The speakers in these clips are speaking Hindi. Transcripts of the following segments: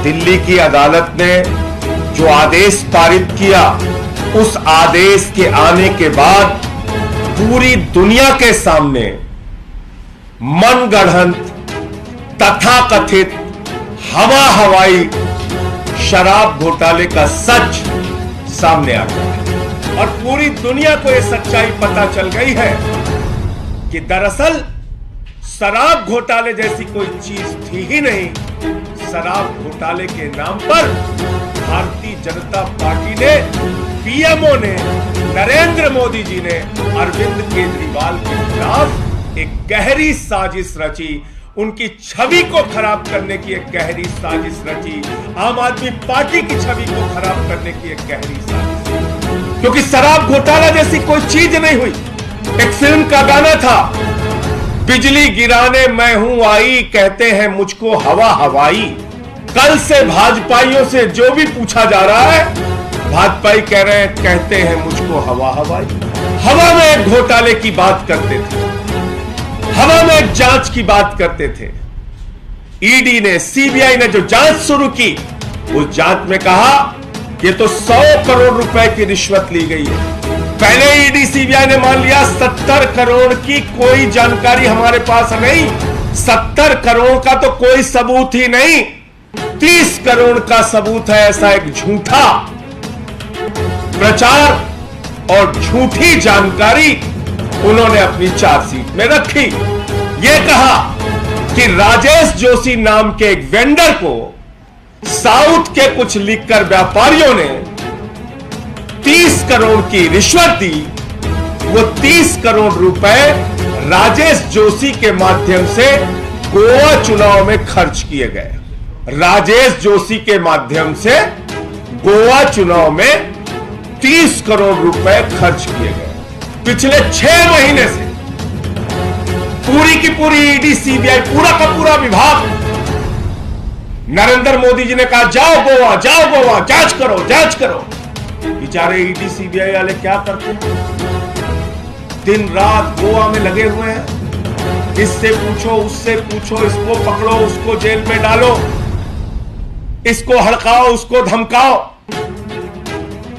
दिल्ली की अदालत ने जो आदेश पारित किया, उस आदेश के आने के बाद पूरी दुनिया के सामने मनगढ़ंत तथाकथित हवा हवाई शराब घोटाले का सच सामने आ गया है और पूरी दुनिया को यह सच्चाई पता चल गई है कि दरअसल शराब घोटाले जैसी कोई चीज थी ही नहीं। शराब घोटाले के नाम पर भारतीय जनता पार्टी ने, पीएमओ ने, नरेंद्र मोदी जी ने अरविंद केजरीवाल के खिलाफ एक गहरी साजिश रची, उनकी छवि को खराब करने की एक गहरी साजिश रची, आम आदमी पार्टी की छवि को खराब करने की एक गहरी साजिश। क्योंकि शराब घोटाला जैसी कोई चीज नहीं हुई। एक फिल्म का गाना था, बिजली गिराने मैं हूं आई, कहते हैं मुझको हवा हवाई। कल से भाजपाइयों से जो भी पूछा जा रहा है, भाजपाई कह रहे हैं, कहते हैं मुझको हवा हवाई। हवा में एक घोटाले की बात करते थे, हवा में एक जांच की बात करते थे। ईडी ने, सीबीआई ने जो जांच शुरू की, उस जांच में कहा कि तो 100 करोड़ रुपए की रिश्वत ली गई है। पहले ईडी सीबीआई ने मान लिया 70 करोड़ की कोई जानकारी हमारे पास नहीं, 70 करोड़ का तो कोई सबूत ही नहीं, 30 करोड़ का सबूत है। ऐसा एक झूठा प्रचार और झूठी जानकारी उन्होंने अपनी चार्जशीट में रखी। यह कहा कि राजेश जोशी नाम के एक वेंडर को साउथ के कुछ लिखकर व्यापारियों ने 30 करोड़ की रिश्वत दी। वो 30 करोड़ रुपए राजेश जोशी के माध्यम से गोवा चुनाव में खर्च किए गए। राजेश जोशी के माध्यम से गोवा चुनाव में 30 करोड़ रुपए खर्च किए गए। पिछले 6 महीने से पूरी की पूरी ईडी, सीबीआई, पूरा का पूरा विभाग, नरेंद्र मोदी जी ने कहा जाओ गोवा, जांच करो, जांच करो। बेचारे ईडी सीबीआई वाले क्या करते हैं? दिन रात गोवा में लगे हुए हैं। इससे पूछो, उससे पूछो, इसको पकड़ो, उसको जेल में डालो, इसको हड़काओ, उसको धमकाओ।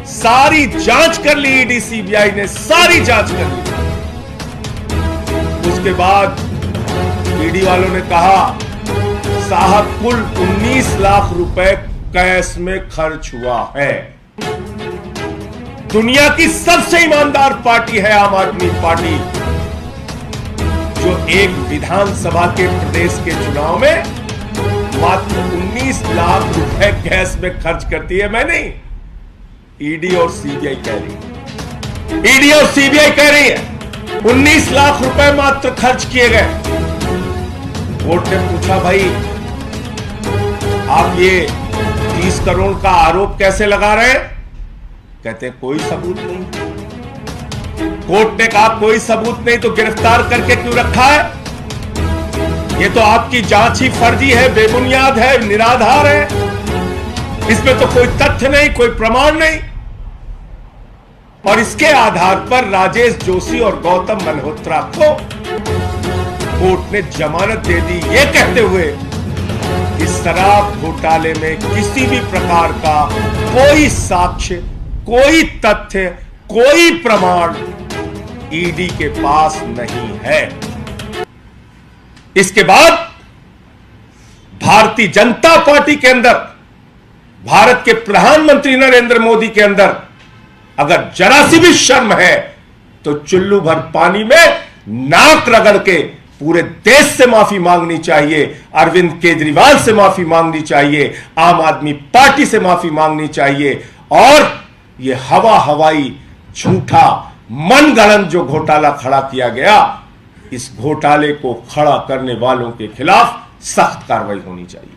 सारी जांच कर ली ईडी सीबीआई ने, सारी जांच कर ली। उसके बाद ईडी वालों ने कहा साहब कुल 19 लाख रुपए कैश में खर्च हुआ है। दुनिया की सबसे ईमानदार पार्टी है आम आदमी पार्टी, जो एक विधानसभा के प्रदेश के चुनाव में मात्र 19 लाख रुपए कैश में खर्च करती है। मैं नहीं, ईडी और सीबीआई कह रही है, ईडी और सीबीआई कह रही है 19 लाख रुपए मात्र खर्च किए गए। कोर्ट ने पूछा भाई आप ये 30 करोड़ का आरोप कैसे लगा रहे हैं? कहते हैं कोई सबूत नहीं। कोर्ट ने कहा कोई सबूत नहीं तो गिरफ्तार करके क्यों रखा है? ये तो आपकी जांच ही फर्जी है, बेबुनियाद है, निराधार है, इसमें तो कोई तथ्य नहीं, कोई प्रमाण नहीं। और इसके आधार पर राजेश जोशी और गौतम मल्होत्रा को कोर्ट ने जमानत दे दी, यह कहते हुए कि शराब घोटाले में किसी भी प्रकार का कोई साक्ष्य, कोई तथ्य, कोई प्रमाण ईडी के पास नहीं है। इसके बाद भारतीय जनता पार्टी के अंदर, भारत के प्रधानमंत्री नरेंद्र मोदी के अंदर अगर जरा सी भी शर्म है तो चुल्लू भर पानी में नाक रगड़ के पूरे देश से माफी मांगनी चाहिए, अरविंद केजरीवाल से माफी मांगनी चाहिए, आम आदमी पार्टी से माफी मांगनी चाहिए। और यह हवा हवाई झूठा मनगढ़ंत जो घोटाला खड़ा किया गया, इस घोटाले को खड़ा करने वालों के खिलाफ सख्त कार्रवाई होनी चाहिए।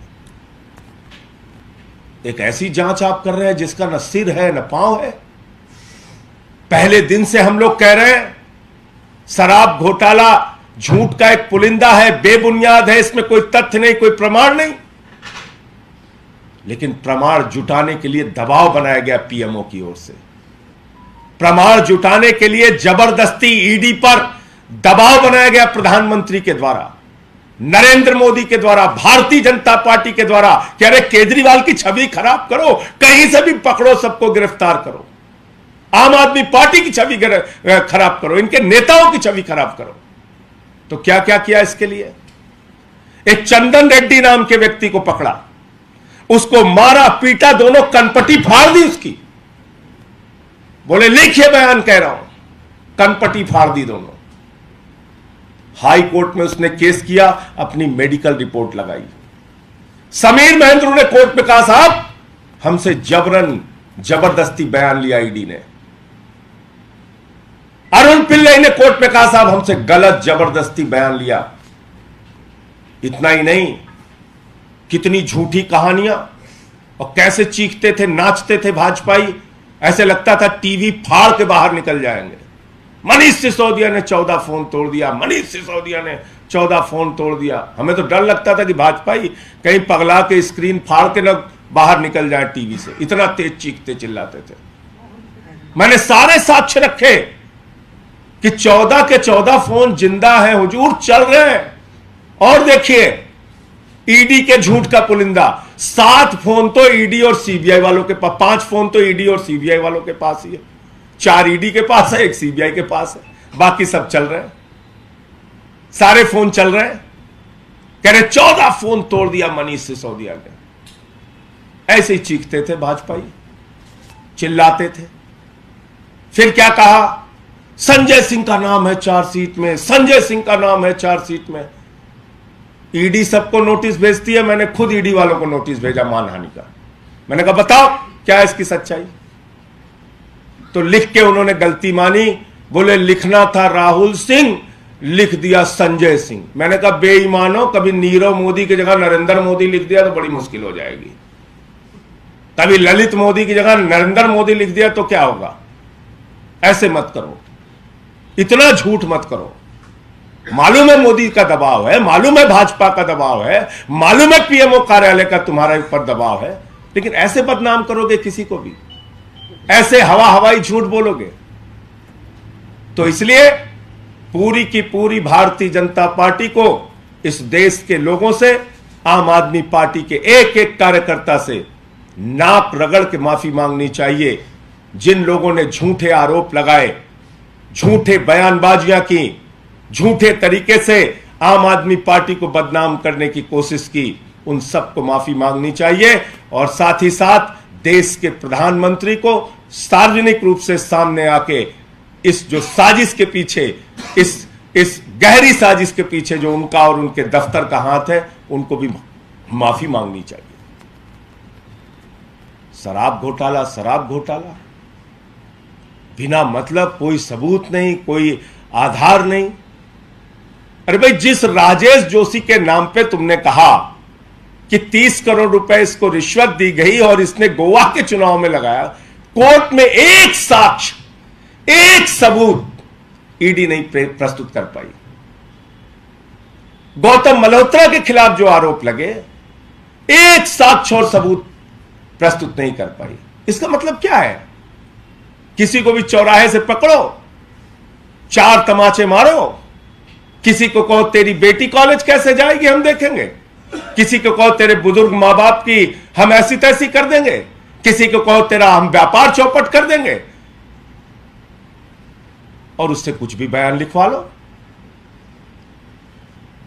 एक ऐसी जांच आप कर रहे हैं जिसका न सिर है न पांव है। पहले दिन से हम लोग कह रहे हैं शराब घोटाला झूठ का एक पुलिंदा है, बेबुनियाद है, इसमें कोई तथ्य नहीं, कोई प्रमाण नहीं। लेकिन प्रमाण जुटाने के लिए दबाव बनाया गया पीएमओ की ओर से, प्रमाण जुटाने के लिए जबरदस्ती ईडी पर दबाव बनाया गया प्रधानमंत्री के द्वारा। नरेंद्र मोदी के द्वारा, भारतीय जनता पार्टी के द्वारा कि अरे केजरीवाल की छवि खराब करो, कहीं से भी पकड़ो, सबको गिरफ्तार करो, आम आदमी पार्टी की छवि खराब करो, इनके नेताओं की छवि खराब करो। तो क्या क्या किया इसके लिए? एक चंदन रेड्डी नाम के व्यक्ति को पकड़ा, उसको मारा पीटा, दोनों कनपटी फाड़ दी उसकी। बोले लिखिए बयान, कह रहा हूं, कनपटी फाड़ दी दोनों। हाई कोर्ट में उसने केस किया, अपनी मेडिकल रिपोर्ट लगाई। समीर महेंद्र ने कोर्ट में कहा साहब हमसे जबरन जबरदस्ती बयान लिया ईडी ने। अरुण पिल्लई ने कोर्ट में कहा साहब हमसे गलत जबरदस्ती बयान लिया। इतना ही नहीं, कितनी झूठी कहानियां, और कैसे चीखते थे, नाचते थे भाजपाई, ऐसे लगता था टीवी फाड़ के बाहर निकल जाएंगे। मनीष सिसोदिया ने 14 फोन तोड़ दिया, मनीष सिसोदिया ने 14 फोन तोड़ दिया। हमें तो डर लगता था कि भाजपाई कहीं पगला के स्क्रीन फाड़ के न बाहर निकल जाए टीवी से, इतना तेज चीखते चिल्लाते थे। मैंने सारे साक्ष्य रखे कि 14 के 14 फोन जिंदा हैं हुजूर, चल रहे हैं। और देखिए ईडी के झूठ का पुलिंदा, 7 फोन तो ईडी और सीबीआई वालों के पास, 5 फोन तो ईडी और सीबीआई वालों के पास ही है, 4 ईडी के पास है, 1 सीबीआई के पास है, बाकी सब चल रहे हैं, सारे फोन चल रहे हैं। कह रहे 14 फोन तोड़ दिया मनीष सिसोदिया ने। ऐसे ही चीखते थे भाजपाई, चिल्लाते थे। फिर क्या कहा, संजय सिंह का नाम है चार्जशीट में, संजय सिंह का नाम है चार्जशीट में। ईडी सबको नोटिस भेजती है, मैंने खुद ईडी वालों को नोटिस भेजा मानहानि का। मैंने कहा बताओ क्या है इसकी सच्चाई। तो लिख के उन्होंने गलती मानी, बोले लिखना था राहुल सिंह, लिख दिया संजय सिंह। मैंने कहा बेईमानो, कभी नीरव मोदी की जगह नरेंद्र मोदी लिख दिया तो बड़ी मुश्किल हो जाएगी, कभी ललित मोदी की जगह नरेंद्र मोदी लिख दिया तो क्या होगा। ऐसे मत करो, इतना झूठ मत करो। मालूम है मोदी का दबाव है, मालूम है भाजपा का दबाव है, मालूम है पीएमओ कार्यालय का तुम्हारे ऊपर दबाव है, लेकिन ऐसे बदनाम करोगे किसी को भी, ऐसे हवाई झूठ बोलोगे। तो इसलिए पूरी की पूरी भारतीय जनता पार्टी को इस देश के लोगों से, आम आदमी पार्टी के एक एक कार्यकर्ता से नाक रगड़ के माफी मांगनी चाहिए। जिन लोगों ने झूठे आरोप लगाए, झूठे बयानबाजियां की, झूठे तरीके से आम आदमी पार्टी को बदनाम करने की कोशिश की, उन सबको माफी मांगनी चाहिए। और साथ ही साथ देश के प्रधानमंत्री को सार्वजनिक रूप से सामने आके इस जो साजिश के पीछे, इस गहरी साजिश के पीछे जो उनका और उनके दफ्तर का हाथ है, उनको भी माफी मांगनी चाहिए। शराब घोटाला, शराब घोटाला, बिना मतलब, कोई सबूत नहीं, कोई आधार नहीं। अरे भाई, जिस राजेश जोशी के नाम पे तुमने कहा कि 30 करोड़ रुपए इसको रिश्वत दी गई और इसने गोवा के चुनाव में लगाया, कोर्ट में एक साक्ष्य, एक सबूत ईडी नहीं प्रस्तुत कर पाई। गौतम मल्होत्रा के खिलाफ जो आरोप लगे, एक साक्ष्य और सबूत प्रस्तुत नहीं कर पाई। इसका मतलब क्या है? किसी को भी चौराहे से पकड़ो, 4 तमाचे मारो, किसी को कहो तेरी बेटी कॉलेज कैसे जाएगी हम देखेंगे, किसी को कहो तेरे बुजुर्ग मां बाप की हम ऐसी तैसी कर देंगे, किसी को कहो तेरा हम व्यापार चौपट कर देंगे, और उससे कुछ भी बयान लिखवा लो।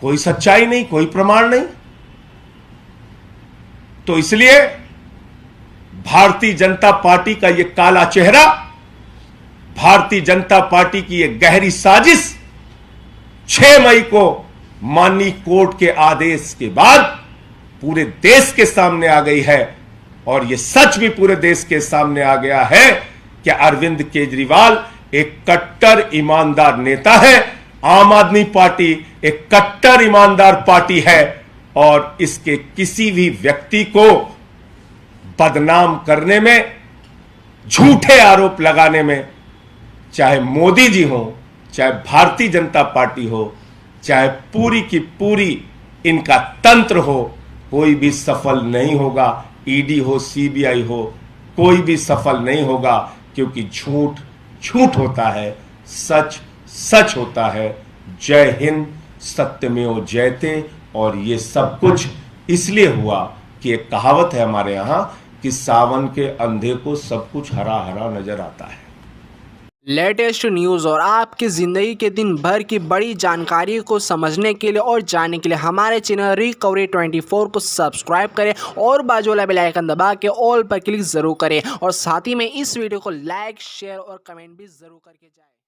कोई सच्चाई नहीं, कोई प्रमाण नहीं। तो इसलिए भारतीय जनता पार्टी का यह काला चेहरा, भारतीय जनता पार्टी की यह गहरी साजिश 6 मई को माननीय कोर्ट के आदेश के बाद पूरे देश के सामने आ गई है। और यह सच भी पूरे देश के सामने आ गया है कि अरविंद केजरीवाल एक कट्टर ईमानदार नेता है, आम आदमी पार्टी एक कट्टर ईमानदार पार्टी है, और इसके किसी भी व्यक्ति को बदनाम करने में, झूठे आरोप लगाने में, चाहे मोदी जी हो, चाहे भारतीय जनता पार्टी हो, चाहे पूरी की पूरी इनका तंत्र हो, कोई भी सफल नहीं होगा। ईडी हो, सीबीआई हो, कोई भी सफल नहीं होगा, क्योंकि झूठ झूठ होता है, सच सच होता है। जय हिंद, सत्यमेव जयते। और ये सब कुछ इसलिए हुआ कि एक कहावत है हमारे यहाँ कि सावन के अंधे को सब कुछ हरा हरा नजर आता है। लेटेस्ट न्यूज़ और आपकी ज़िंदगी के दिन भर की बड़ी जानकारी को समझने के लिए और जानने के लिए हमारे चैनल रिकवरी 24 को सब्सक्राइब करें और बाजू वाला बेल आइकन दबा के ऑल पर क्लिक ज़रूर करें और साथ ही में इस वीडियो को लाइक शेयर और कमेंट भी ज़रूर करके जाएं।